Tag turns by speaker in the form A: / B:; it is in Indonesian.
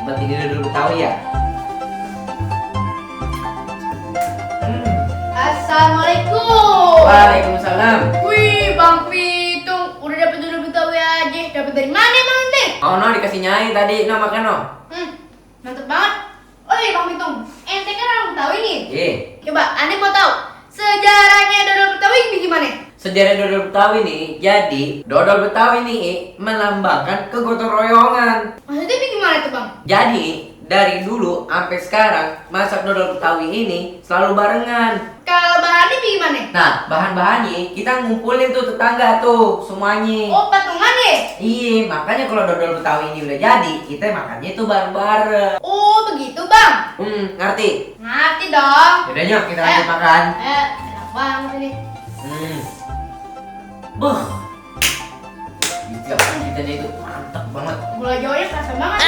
A: seperti dodol Betawi ya.
B: Assalamualaikum.
A: Waalaikumsalam.
B: Wih, Bang Pitung, udah dapet dodol Betawi aja. Dapet dari mana emang ente?
A: Oh no, dikasih Nyai tadi, no makan no.
B: Mantep banget. Oh iya Bang Pitung, ente kan orang Betawi nih.
A: Iya.
B: Coba, ane mau tahu sejarahnya dodol Betawi gimana?
A: Sejarah dodol Betawi nih, jadi dodol Betawi nih melambangkan kegotong royongan.
B: Maksudnya gimana tuh Bang?
A: Jadi dari dulu sampai sekarang masak dodol Betawi ini selalu barengan.
B: Kalau bahannya gimana?
A: Nah, bahan-bahannya kita ngumpulin tuh tetangga tuh semuanya.
B: Oh, patungan ya?
A: Iya, makanya kalau dodol Betawi ini udah jadi, kita makannya tuh bareng-bareng.
B: Oh, begitu Bang.
A: Ngerti?
B: Ngerti dong.
A: Yaudah nyok, kita lanjut makan.
B: Enak banget ini.
A: Buh. Kita itu mantap banget.
B: Gula Jawanya kerasa banget.